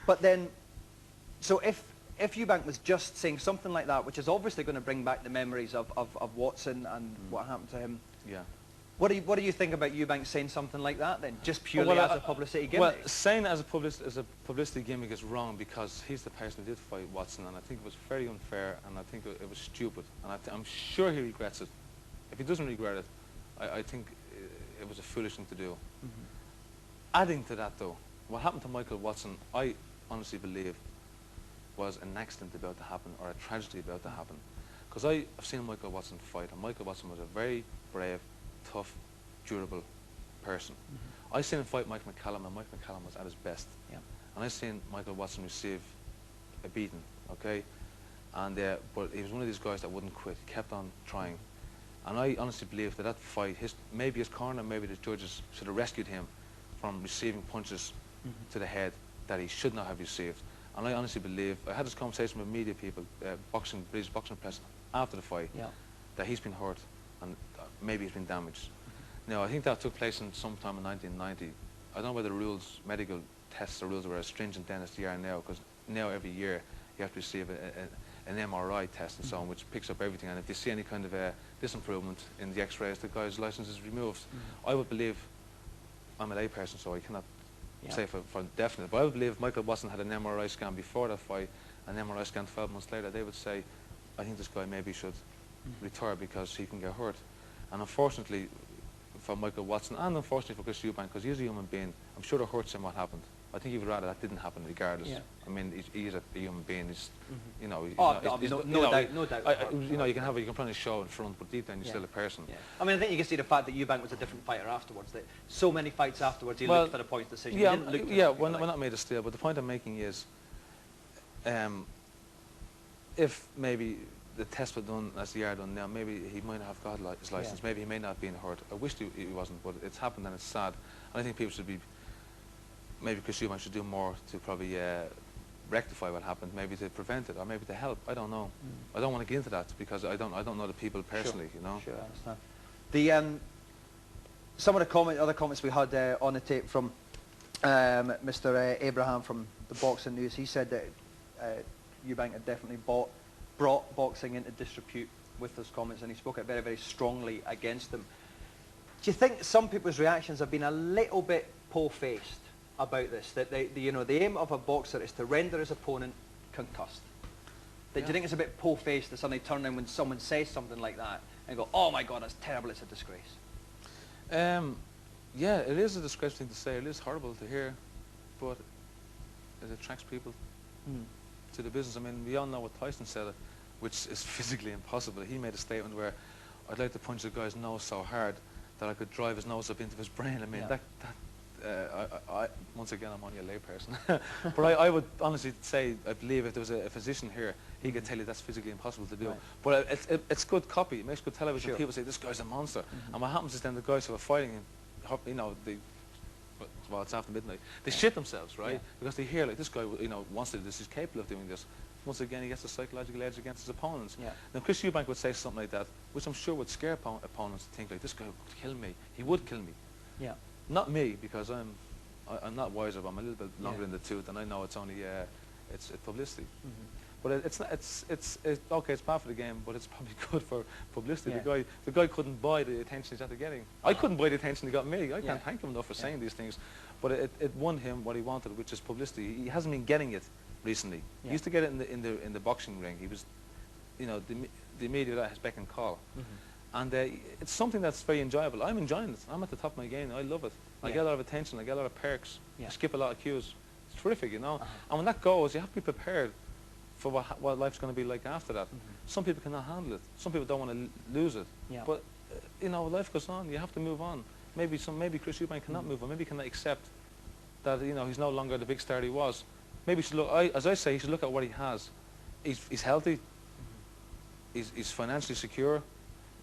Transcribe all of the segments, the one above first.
But then, so if Eubank was just saying something like that, which is obviously going to bring back the memories of Watson and what happened to him. Yeah. What do you think about Eubank saying something like that then, just purely as a publicity gimmick? Well, saying it as a publicity gimmick is wrong because he's the person who did fight Watson, and I think it was very unfair, and I think it was stupid, and I'm sure he regrets it. If he doesn't regret it, I think it was a foolish thing to do. Adding to that, though, what happened to Michael Watson, I honestly believe, was an accident about to happen or a tragedy about to happen. Because I've seen Michael Watson fight, and Michael Watson was a very brave, tough, durable person. I seen him fight Mike McCallum, and Mike McCallum was at his best. Yeah. And I seen Michael Watson receive a beating, okay? And but he was one of these guys that wouldn't quit. He kept on trying. And I honestly believe that fight, maybe his corner, maybe the judges should have rescued him from receiving punches to the head that he should not have received. And I honestly believe, I had this conversation with media people, British boxing press, after the fight, that he's been hurt and maybe he's been damaged. Now, I think that took place sometime in 1990. I don't know whether the rules, medical tests or rules were as stringent then as they are now, because now every year you have to receive an MRI test and so on, which picks up everything, and if they see any kind of disimprovement in the x-rays, the guy's license is removed. I would believe, I'm a lay person, so I cannot say for definite, but I would believe if Michael Watson had an MRI scan before that fight, an MRI scan 12 months later, they would say, I think this guy maybe should retire because he can get hurt. And unfortunately for Michael Watson, and unfortunately for Chris Eubank, because he's a human being, I'm sure it hurts him what happened. I think he would rather that didn't happen regardless. I mean, he's a human being. He's, you know, no doubt. You know, you can put on a show in front, but deep down you're still a person. I mean, I think you can see the fact that Eubank was a different fighter afterwards. That so many fights afterwards, he looked for the points decision. We're not made of steel. But the point I'm making is, if maybe the tests were done as they are done now, maybe he might not have got his license. Maybe he may not have been hurt. I wish he wasn't, but it's happened and it's sad. And I think people should be. Maybe Chris Eubank should do more to probably rectify what happened, maybe to prevent it, or maybe to help. I don't know. I don't want to get into that because I don't know the people personally. You know. Sure, I understand. The some of the other comments we had on the tape from Mr. Abraham from the Boxing News. He said that Eubank had definitely brought boxing into disrepute with those comments, and he spoke very, very strongly against them. Do you think some people's reactions have been a little bit po-faced about this, that the aim of a boxer is to render his opponent concussed? Do you think it's a bit po-faced to suddenly turn around when someone says something like that and go, oh my God, that's terrible, it's a disgrace? Yeah, it is a disgraceful thing to say, it is horrible to hear, but it attracts people to the business. I mean, we all know what Tyson said, which is physically impossible. He made a statement where, I'd like to punch a guy's nose so hard that I could drive his nose up into his brain. I mean, once again, I'm only a lay person. But I would honestly say, I believe if there was a physician here, he could tell you that's physically impossible to do. Right. But it's good copy. It makes good television. People say, this guy's a monster. And what happens is then the guys who are fighting him, you know, well, it's after midnight, they shit themselves, right? Because they hear, like, this guy, you know, wants to do this, he's capable of doing this. Once again, he gets a psychological edge against his opponents. Now, Chris Eubank would say something like that, which I'm sure would scare opponents to think, like, this guy would kill me. He would kill me. Not me, because I'm not wiser, but I'm a little bit longer in the tooth, and I know it's only it's publicity. But it's okay. It's bad for the game, but it's probably good for publicity. The guy couldn't buy the attention he's after getting. I couldn't buy the attention he got me. I can't thank him enough for saying these things. But it won him what he wanted, which is publicity. He hasn't been getting it recently. He used to get it in the boxing ring. He was, you know, the media at his beck and call. And it's something that's very enjoyable. I'm enjoying it. I'm at the top of my game. I love it. I get a lot of attention. I get a lot of perks. I skip a lot of cues. It's terrific, you know. And when that goes, you have to be prepared for what life's going to be like after that. Some people cannot handle it. Some people don't want to lose it. But you know, life goes on. You have to move on. Maybe Chris Eubank cannot move on. Maybe he cannot accept that, you know, he's no longer the big star he was. Maybe he should look. As I say, he should look at what he has. He's healthy. He's financially secure.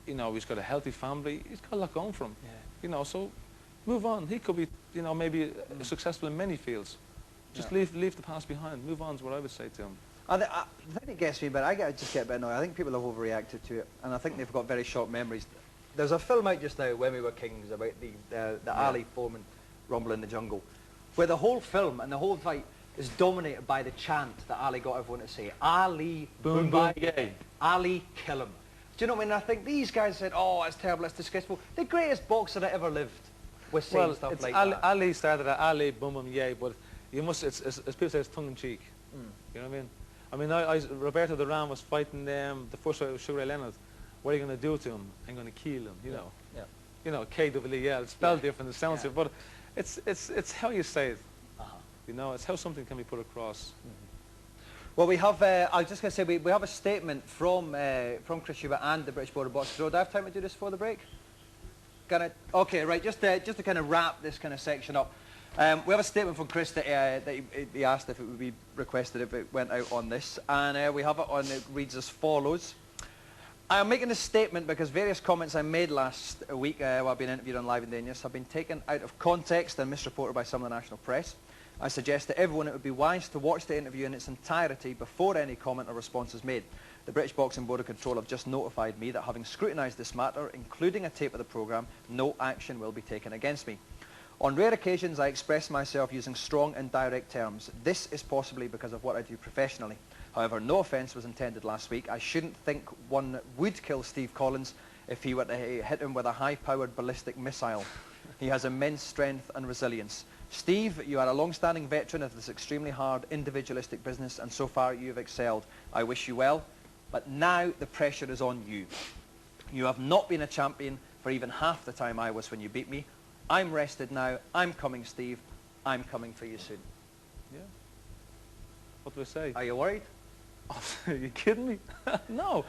You know, he's got a healthy family. He's got a lot going for him. You know, so move on. He could be, you know, maybe successful in many fields. Just leave the past behind. Move on is what I would say to him. I think it gets me, but I just get a bit annoyed. I think people have overreacted to it, and I think they've got very short memories. There's a film out just now, When We Were Kings, about the Ali Foreman Rumble in the Jungle, where the whole film and the whole fight, is dominated by the chant that Ali got everyone to say, Ali, Boom, boom, yay. Ali, kill him. Do you know what I mean? I think these guys said, oh, it's terrible, it's disgraceful. The greatest boxer that ever lived was saying stuff like that. Ali started at Ali, boom, boom, yay, but you must, as people say, it's tongue-in-cheek. You know what I mean? I mean, Roberto Duran was fighting the first fight with Sugar Ray Leonard. What are you going to do to him? I'm going to kill him, you know. Yeah. You know, K-W-E-L, it's spelled different, it sounds different, but it's how you say it. You know, it's how something can be put across. Well, we have, I was just going to say, we have a statement from Chris Eubank and the British Board of Boxing. Do I have time to do this before the break? Okay, right, just to kind of wrap this kind of section up. We have a statement from Chris that he asked if it would be requested if it went out on this. And we have it on, it reads as follows. I am making this statement because various comments I made last week while I've been interviewed on Live and Dangerous have been taken out of context and misreported by some of the national press. I suggest to everyone it would be wise to watch the interview in its entirety before any comment or response is made. The British Boxing Board of Control have just notified me that having scrutinised this matter, including a tape of the programme, no action will be taken against me. On rare occasions I express myself using strong and direct terms. This is possibly because of what I do professionally. However, no offence was intended last week. I shouldn't think one would kill Steve Collins if he were to hit him with a high-powered ballistic missile. He has immense strength and resilience. Steve, you are a long-standing veteran of this extremely hard, individualistic business, and so far you have excelled. I wish you well, but now the pressure is on you. You have not been a champion for even half the time I was when you beat me. I'm rested now. I'm coming, Steve. I'm coming for you soon. Yeah. What do I say? Are you worried? Are you kidding me? No.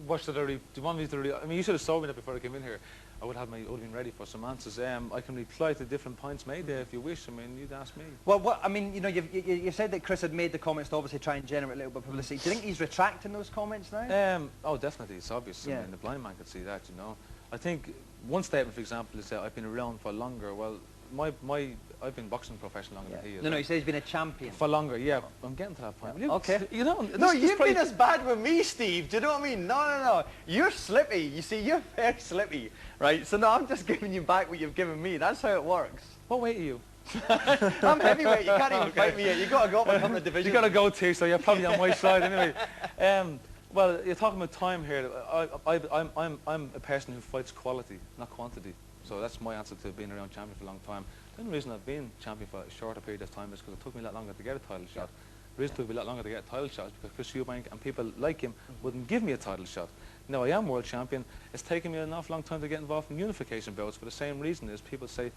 What should I do you want me to I mean, you should have told me that before I came in here. I would have been ready for some answers. I can reply to different points made there if you wish. I mean, you'd ask me. Well, I mean, you know, you said that Chris had made the comments to obviously try and generate a little bit of publicity. Do you think he's retracting those comments now? Oh, definitely. It's obvious. Yeah. I mean, the blind man could see that, you know. I think one statement, for example, is that I've been around for longer. Well, I've been boxing professional longer than he is. No, he says he's been a champion. For longer, yeah. I'm getting to that point. Okay. You know, no, you've been as bad with me, Steve. Do you know what I mean? No. You're slippy. You see, you're very slippy, right? So no, I'm just giving you back what you've given me. That's how it works. What weight are you? I'm heavyweight. You can't even fight me yet. You've got to go up a couple of divisions. You've got to go too, so you're probably on my side anyway. Well, you're talking about time here. I'm a person who fights quality, not quantity. So that's my answer to being around champion for a long time. The only reason I've been champion for a shorter period of time is because it took me a lot longer to get a title shot. The reason it took me a lot longer to get a title shot is because Chris Eubank and people like him wouldn't give me a title shot. Now I am world champion. It's taken me an awful long time to get involved in unification bouts for the same reason as people say,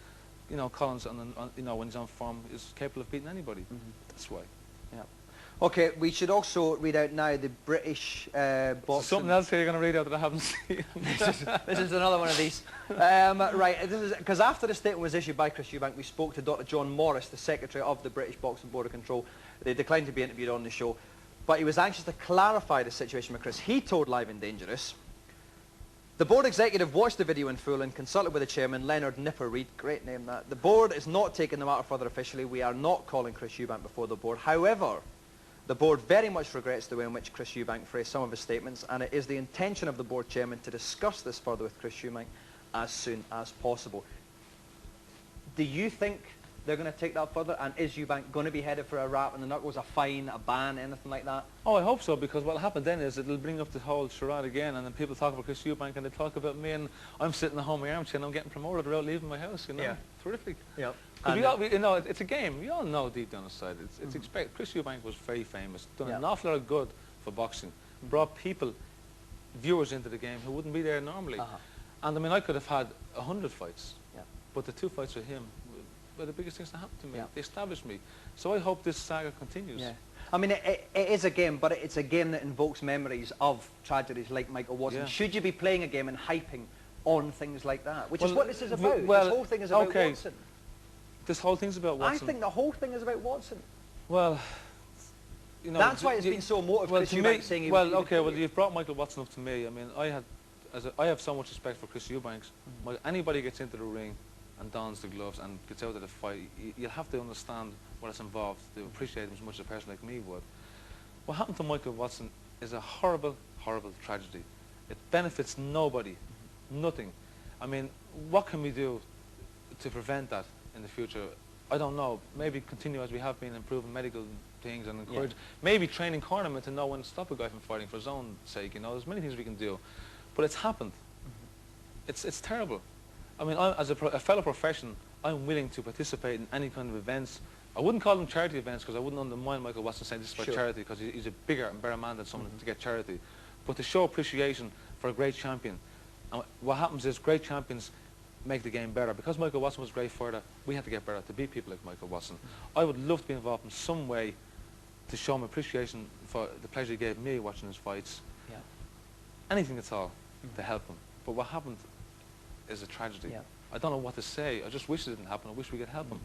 you know, Collins, you know, when he's on form, is capable of beating anybody. That's why. Yeah. Okay, we should also read out now the British boxing... Something else here you're going to read out that I haven't seen. this is another one of these. Right, because after the statement was issued by Chris Eubank, we spoke to Dr. John Morris, the Secretary of the British Boxing Board of Control. They declined to be interviewed on the show, but he was anxious to clarify the situation with Chris. He told Live and Dangerous, the board executive watched the video in full and consulted with the chairman, Leonard Nipper-Reid. Great name, that. The board is not taking the matter further officially. We are not calling Chris Eubank before the board. However, the board very much regrets the way in which Chris Eubank phrased some of his statements, and it is the intention of the board chairman to discuss this further with Chris Eubank as soon as possible. Do you think they're going to take that further, and is Eubank going to be headed for a rap in the knuckles, a fine, a ban, anything like that? Oh, I hope so, because what'll happen then is it'll bring up the whole charade again, and then people talk about Chris Eubank and they talk about me, and I'm sitting at home in my armchair and I'm getting promoted without leaving my house, you know? Yeah. Terrific. Yeah. You know, it's a game. We all know deep down inside. It's expected. Chris Eubank was very famous, done an awful lot of good for boxing, brought people, viewers into the game who wouldn't be there normally. And I mean, I could have had 100 fights, but the 2 fights with him were the biggest things that happened to me. They established me. So I hope this saga continues. Yeah. I mean, it is a game, but it's a game that invokes memories of tragedies like Michael Watson. Should you be playing a game and hyping on things like that? Which is what this is about. This whole thing is about Watson. This whole thing's about Watson. I think the whole thing is about Watson. Well, you know, that's why it's been so emotive. Well, saying you've brought Michael Watson up to me. I mean, I have so much respect for Chris Eubank. Anybody gets into the ring and dons the gloves and gets out of the fight, you'll have to understand what's involved to appreciate him as much as a person like me would. What happened to Michael Watson is a horrible, horrible tragedy. It benefits nobody, nothing. I mean, what can we do to prevent that in the future I don't know. Maybe continue as we have been, improving medical things and encourage. Maybe training cornermen to know when to stop a guy from fighting for his own sake. You know, there's many things we can do, but it's happened. It's terrible. I mean, as a fellow profession, I'm willing to participate in any kind of events. I wouldn't call them charity events because I wouldn't undermine Michael Watson saying this is for charity, because he's a bigger and better man than someone to get charity. But to show appreciation for a great champion. And what happens is great champions make the game better. Because Michael Watson was a great fighter, we had to get better to beat people like Michael Watson. I would love to be involved in some way to show him appreciation for the pleasure he gave me watching his fights. Yeah. Anything at all to help him. But what happened is a tragedy. Yeah. I don't know what to say. I just wish it didn't happen. I wish we could help him.